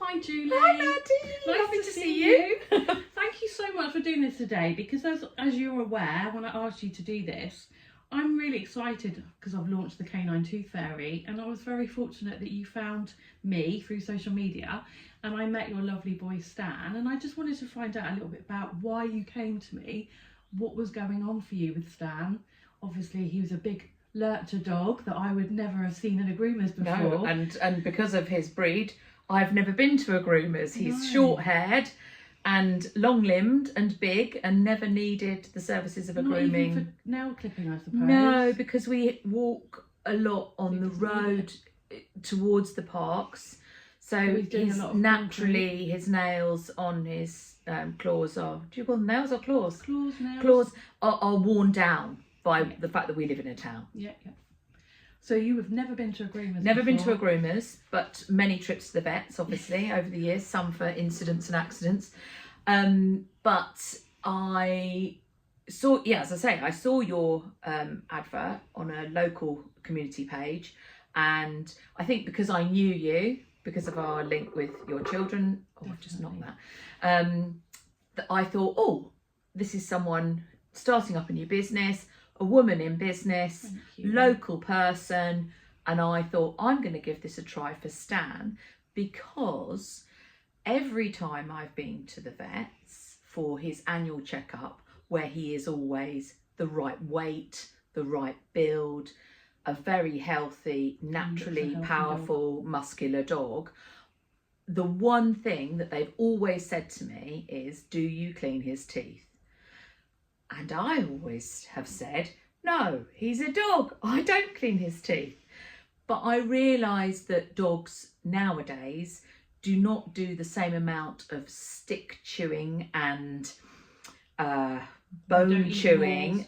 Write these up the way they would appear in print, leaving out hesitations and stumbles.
Hi Julie. Hi Maddie. Nice to see you. Thank you so much for doing this today, because as you're aware, when I asked you to do this, I'm really excited because I've launched the Canine Tooth Fairy, and I was very fortunate that you found me through social media and I met your lovely boy Stan, and I just wanted to find out a little bit about why you came to me, what was going on for you with Stan. Obviously he was a big Lurcher dog that I would never have seen in a groomer's before. No, and because of his breed, I've never been to a groomer's. He's short-haired and long-limbed and big and never needed the services of a grooming. Even for nail clipping, I suppose. No, because we walk a lot on the road towards the parks. So he's naturally, his nails on his claws are, do you call them nails or claws? Claws, nails. Claws are worn down by the fact that we live in a town. Yeah. So you have never been to a groomer's Never before? been to a groomer's, but many trips to the vets, obviously, over the years, some for incidents and accidents. But I saw, as I say, I saw your advert on a local community page, and I think because I knew you, because of our link with your children, just not that I thought, oh, this is someone starting up a new business, a woman in business, local person, and I thought I'm going to give this a try for Stan, because every time I've been to the vets for his annual checkup, where he is always the right weight, the right build, a very healthy, naturally powerful, muscular dog, the one thing that they've always said to me is, do you clean his teeth? And I always have said, no, he's a dog. I don't clean his teeth. But I realise that dogs nowadays do not do the same amount of stick chewing and bone chewing.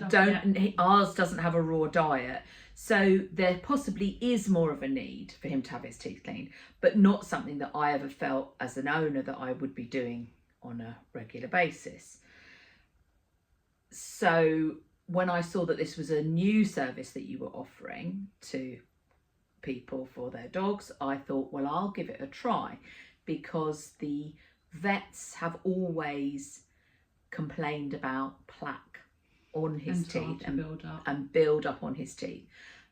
Ours doesn't have a raw diet. So there possibly is more of a need for him to have his teeth cleaned, but not something that I ever felt as an owner that I would be doing on a regular basis. So when I saw that this was a new service that you were offering to people for their dogs, I thought, well, I'll give it a try, because the vets have always complained about plaque on his teeth and build up on his teeth.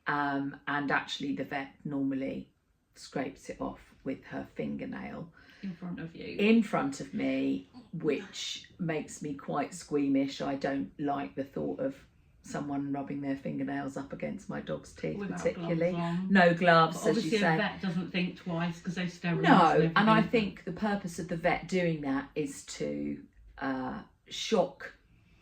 And actually the vet normally scrapes it off with her fingernail. In front of you. In front of me, which makes me quite squeamish. I don't like the thought of someone rubbing their fingernails up against my dog's teeth, particularly. No gloves, as you say. Obviously a vet doesn't think twice because they sterilise. No, and I think the purpose of the vet doing that is to shock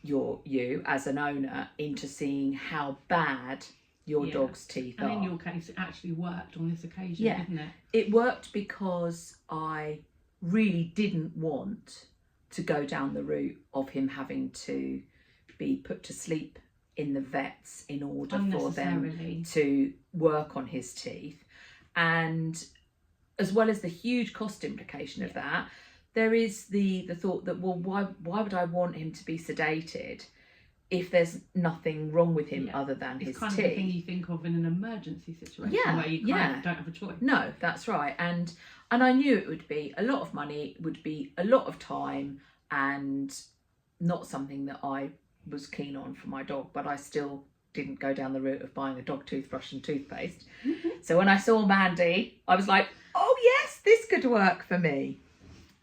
you as an owner into seeing how bad your dog's teeth are. And in your case, it actually worked on this occasion, didn't it? It worked because I really didn't want to go down the route of him having to be put to sleep in the vets in order for them to work on his teeth. And as well as the huge cost implication of that, there is the thought that, well, why would I want him to be sedated if there's nothing wrong with him other than his teeth? It's kind of the thing you think of in an emergency situation where you kind of don't have a choice. No, that's right. And I knew it would be a lot of money, it would be a lot of time, and not something that I was keen on for my dog, but I still didn't go down the route of buying a dog toothbrush and toothpaste. So when I saw Mandy, I was like, oh yes, this could work for me.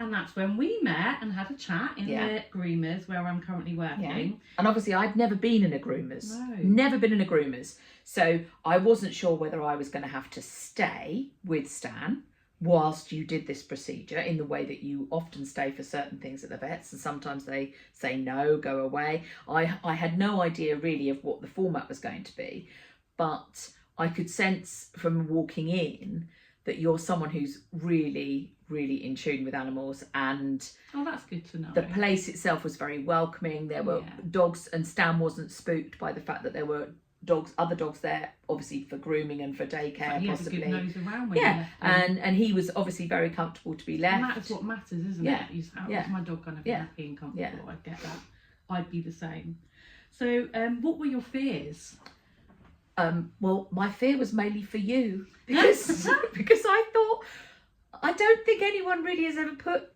And that's when we met and had a chat in the groomers where I'm currently working. Yeah. And obviously I'd never been in a groomers. No. Never been in a groomers. So I wasn't sure whether I was going to have to stay with Stan whilst you did this procedure, in the way that you often stay for certain things at the vets, and sometimes they say no, go away. I had no idea really of what the format was going to be, but I could sense from walking in that you're someone who's really, really in tune with animals, and that's good to know. The place itself was very welcoming. There were dogs, and Stan wasn't spooked by the fact that there were other dogs there, obviously for grooming and for daycare, possibly. He had a good nose around when you left him. And he was obviously very comfortable to be left. And that's what matters, isn't it? Is my dog going to be happy and comfortable? I get that. I'd be the same. So, what were your fears? Well, my fear was mainly for you, because because I thought, I don't think anyone really has ever put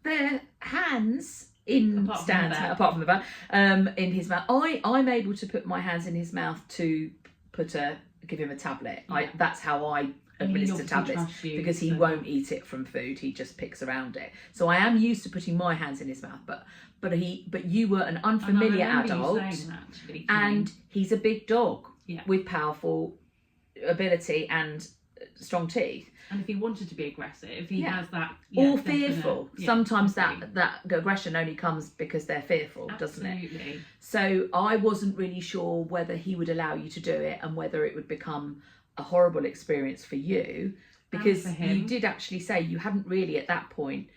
their hands in Stan's mouth, apart from the vet, in his mouth. I'm able to put my hands in his mouth to give him a tablet. That's how I administer tablets, because he won't eat it from food. He just picks around it. So I am used to putting my hands in his mouth, but you were an unfamiliar adult, and he's a big dog with powerful ability and strong teeth. And if he wanted to be aggressive, he has that. Or fearful. Sometimes that aggression only comes because they're fearful, doesn't it? Absolutely. So I wasn't really sure whether he would allow you to do it and whether it would become a horrible experience for you, because you did actually say you hadn't really at that point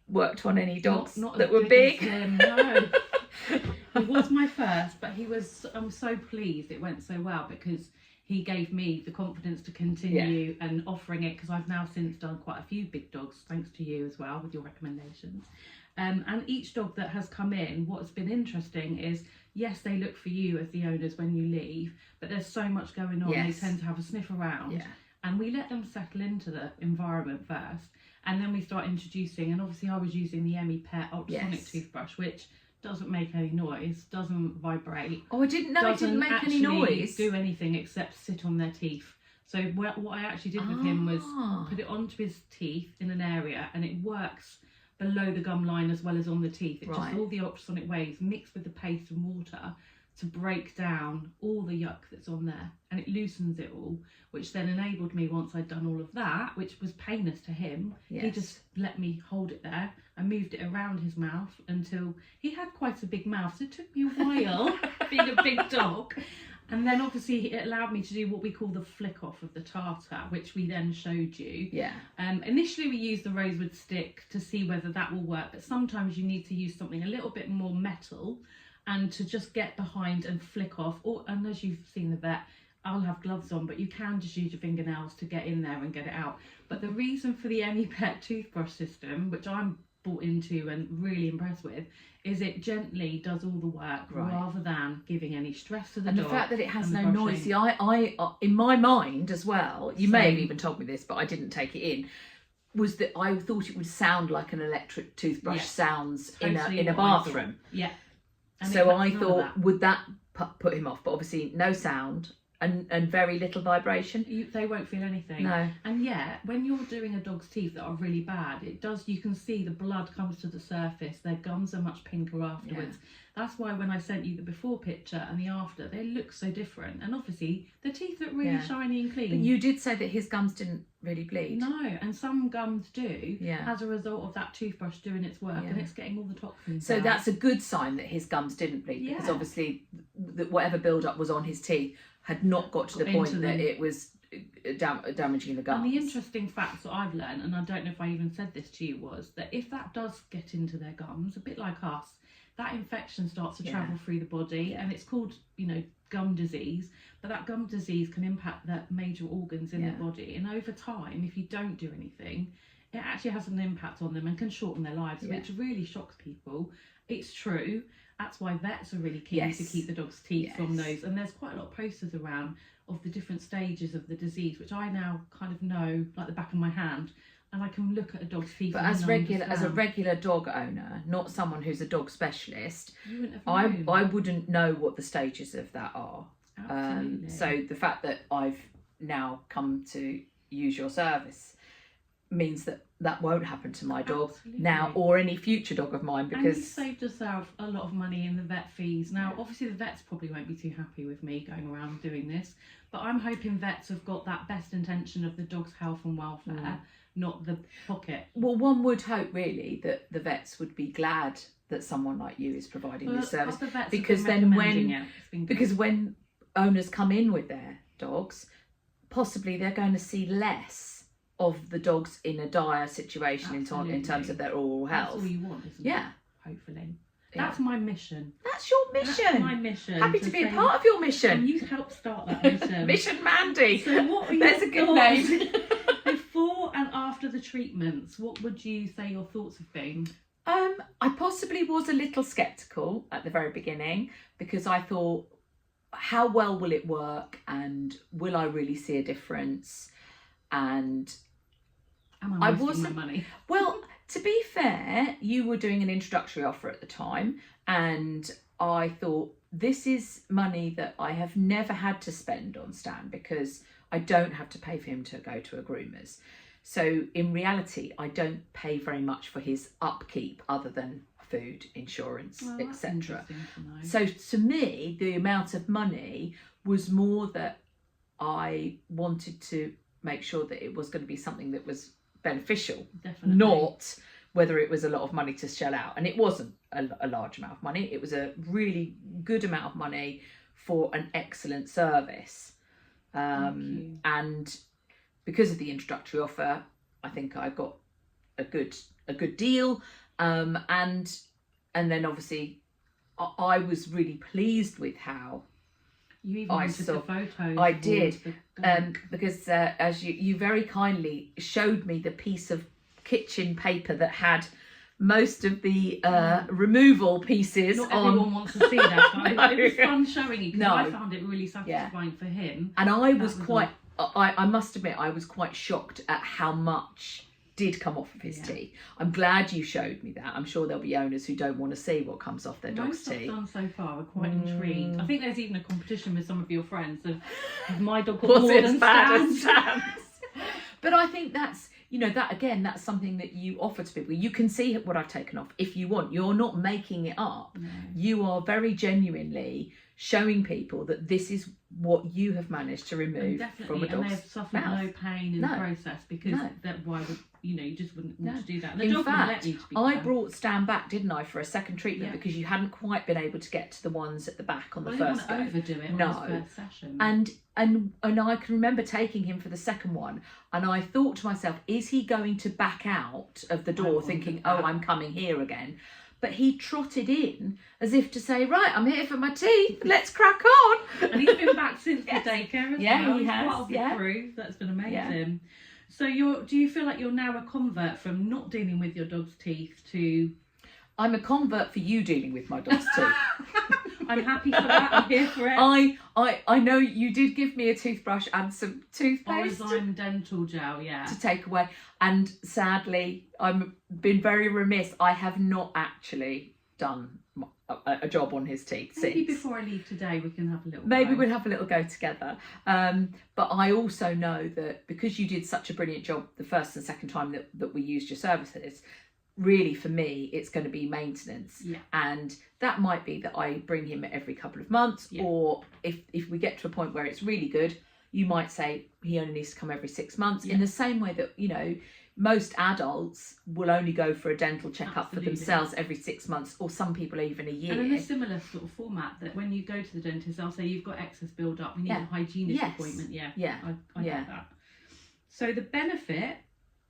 worked on any dogs not that were big. No. It was my first, but I'm so pleased it went so well, because he gave me the confidence to continue and offering it, because I've now since done quite a few big dogs, thanks to you as well with your recommendations. And each dog that has come in, what's been interesting is, yes, they look for you as the owners when you leave, but there's so much going on. They tend to have a sniff around, and we let them settle into the environment first, and then we start introducing. And obviously I was using the Emmy Pet ultrasonic toothbrush, which doesn't make any noise, doesn't vibrate. Oh, I didn't know it didn't make any noise. Do anything except sit on their teeth. So what I actually did with him was put it onto his teeth in an area, and it works below the gum line as well as on the teeth. It just all the ultrasonic waves mixed with the paste and water to break down all the yuck that's on there, and it loosens it all, which then enabled me, once I'd done all of that, which was painless to him, he just let me hold it there. I moved it around his mouth until he had quite a big mouth, so it took me a while being a big dog. And then obviously it allowed me to do what we call the flick off of the tartar, which we then showed you. Initially we used the rosewood stick to see whether that will work, but sometimes you need to use something a little bit more metal and to just get behind and flick off. And as you've seen the vet, I'll have gloves on, but you can just use your fingernails to get in there and get it out. But the reason for the Emmy Pet toothbrush system, which I'm bought into and really impressed with, is it gently does all the work rather than giving any stress to the dog. And the fact that it has no noise. See, I in my mind as well, you may have even told me this, but I didn't take it in, was that I thought it would sound like an electric toothbrush sounds in a bathroom. And so I thought, would that put him off? But obviously no sound and very little vibration. They won't feel anything. No. And when you're doing a dog's teeth that are really bad, you can see the blood comes to the surface. Their gums are much pinker afterwards. That's why when I sent you the before picture and the after, they look so different. And obviously the teeth look really shiny and clean. But you did say that his gums didn't really bleed. No, and some gums do as a result of that toothbrush doing its work, and it's getting all the toxins So out. That's a good sign that his gums didn't bleed, because obviously whatever build-up was on his teeth had not got to the point that it was damaging the gums. And the interesting facts that I've learned, and I don't know if I even said this to you, was that if that does get into their gums, a bit like us, that infection starts to travel through the body, and it's called, gum disease. But that gum disease can impact the major organs in the body, and over time, if you don't do anything, it actually has an impact on them and can shorten their lives, which really shocks people. It's true. That's why vets are really keen to keep the dog's teeth from those. And there's quite a lot of posters around of the different stages of the disease, which I now kind of know like the back of my hand. And I can look at a dog's teeth. But as a regular dog owner, not someone who's a dog specialist, you wouldn't have known. I wouldn't know what the stages of that are. Absolutely. So the fact that I've now come to use your service means that won't happen to my dog now or any future dog of mine, because and you saved yourself a lot of money in the vet fees. Now obviously the vets probably won't be too happy with me going around doing this, but I'm hoping vets have got that best intention of the dog's health and welfare, not the pocket. Well, one would hope really that the vets would be glad that someone like you is providing this service, because then when owners come in with their dogs, possibly they're going to see less of the dogs in a dire situation in terms of their oral health. That's all you want, isn't it? Hopefully. That's my mission. That's your mission. That's my mission. Happy to be a part of your mission. And you helped start that mission. Mission Mandy. So what are There's a good name. Before and after the treatments, what would you say your thoughts have been? I possibly was a little sceptical at the very beginning, because I thought, how well will it work, and will I really see a difference? And Am I wasting my money? Well, to be fair, you were doing an introductory offer at the time, and I thought, this is money that I have never had to spend on Stan because I don't have to pay for him to go to a groomer's. So in reality, I don't pay very much for his upkeep other than food, insurance, etc. So to me, the amount of money was more that I wanted to make sure that it was going to be something that was beneficial, Definitely. not whether it was a lot of money to shell out. And it wasn't a large amount of money. It was a really good amount of money for an excellent service. And because of the introductory offer, I think I got a good deal. And then obviously I was really pleased with how you even wanted the photos. I did, because as you very kindly showed me the piece of kitchen paper that had most of the removal pieces Not on. everyone wants to see that, but No. it was fun showing you because No. I found it really satisfying for him. And I was quite, I must admit, I was quite shocked at how much did come off of his teeth. I'm glad you showed me that. I'm sure there'll be owners who don't want to see what comes off their dog's Most teeth. I've done so far are quite intrigued. I think there's even a competition with some of your friends of my dog got Was more it than as bad as Stan's. Stan's? But I think that's, that again, that's something that you offer to people. You can see what I've taken off if you want. You're not making it up. No. You are very genuinely showing people that this is what you have managed to remove from a and dog's they've suffered mouth. no pain in the process because why would you just wouldn't want to do that. And the In dog wouldn't let fact, you to be I fair. brought Stan back, didn't I, for a second treatment because you hadn't quite been able to get to the ones at the back on the first go. I didn't want to overdo it on his first session. And I can remember taking him for the second one, and I thought to myself, is he going to back out of the door thinking, oh, I'm coming here again? But he trotted in as if to say, right, I'm here for my teeth, let's crack on. And he's been back since the daycare as well. He He's has, part of the crew. That's been amazing. Yeah. So do you feel like you're now a convert from not dealing with your dog's teeth to... I'm a convert for you dealing with my dog's teeth. I'm happy for that. I'm here for it. I know you did give me a toothbrush and some toothpaste. Enzyme dental gel, to take away. And sadly, I've been very remiss. I have not actually done a job on his teeth Maybe since. before I leave today, we can have a little Maybe go. we'll have a little go together. But I also know that because you did such a brilliant job the first and second time that we used your services, really for me it's going to be maintenance, and that might be that I bring him every couple of months, or if we get to a point where it's really good, you might say he only needs to come every 6 months, in the same way that most adults will only go for a dental checkup for themselves every 6 months, or some people even a year. And in a similar sort of format, that when you go to the dentist, they'll say you've got excess build up, we need a hygienist appointment. I get that. So the benefit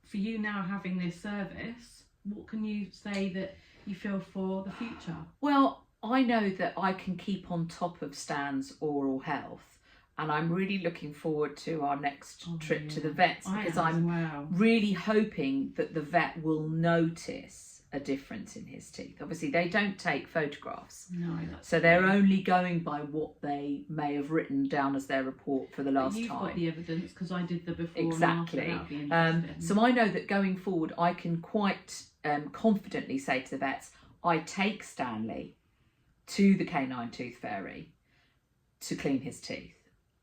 for you now having this service, what can you say that you feel for the future? Well, I know that I can keep on top of Stan's oral health, and I'm really looking forward to our next trip to the vets, because I'm really hoping that the vet will notice a difference in his teeth. Obviously, they don't take photographs, so they're only going by what they may have written down as their report for the last time. You've got the evidence because I did the before exactly. and after. That'll be so I know that going forward, I can quite confidently say to the vets, I take Stanley to the Canine Tooth Fairy to clean his teeth,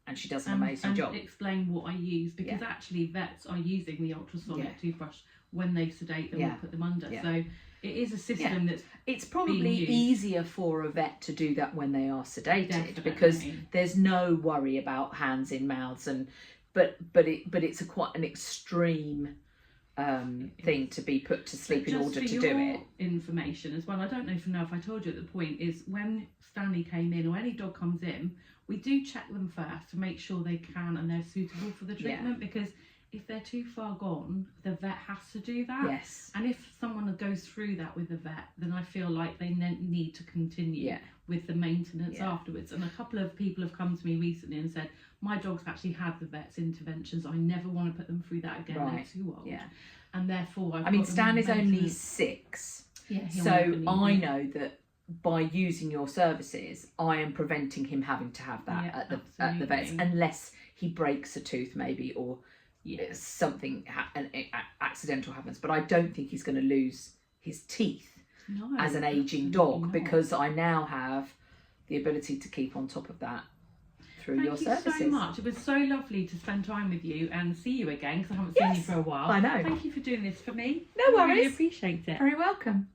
and she does an amazing job. Explain what I use, because actually vets are using the ultrasonic toothbrush when they sedate them or put them under. So it is a system that's it's probably easier for a vet to do that when they are sedated, because there's no worry about hands in mouths, and but it's quite an extreme thing to be put to sleep in order to do it. Information as well, I don't know if I told you at the point, is when Stanley came in, or any dog comes in, we do check them first to make sure they can and they're suitable for the treatment, because if they're too far gone, the vet has to do that. Yes. And if someone goes through that with the vet, then I feel like they need to continue with the maintenance afterwards. And a couple of people have come to me recently and said, my dog's actually had the vet's interventions. I never want to put them through that again. They're too old. Yeah. And therefore, Stan is only 6. Yeah. So I know that by using your services, I am preventing him having to have that at the vets, unless he breaks a tooth maybe, or something accidental happens, but I don't think he's going to lose his teeth No, as an aging absolutely dog not. because I now have the ability to keep on top of that through your services. Thank you so much. It was so lovely to spend time with you and see you again because I haven't seen you for a while. I know. Thank you for doing this for me. No I really worries. appreciate it. Very welcome.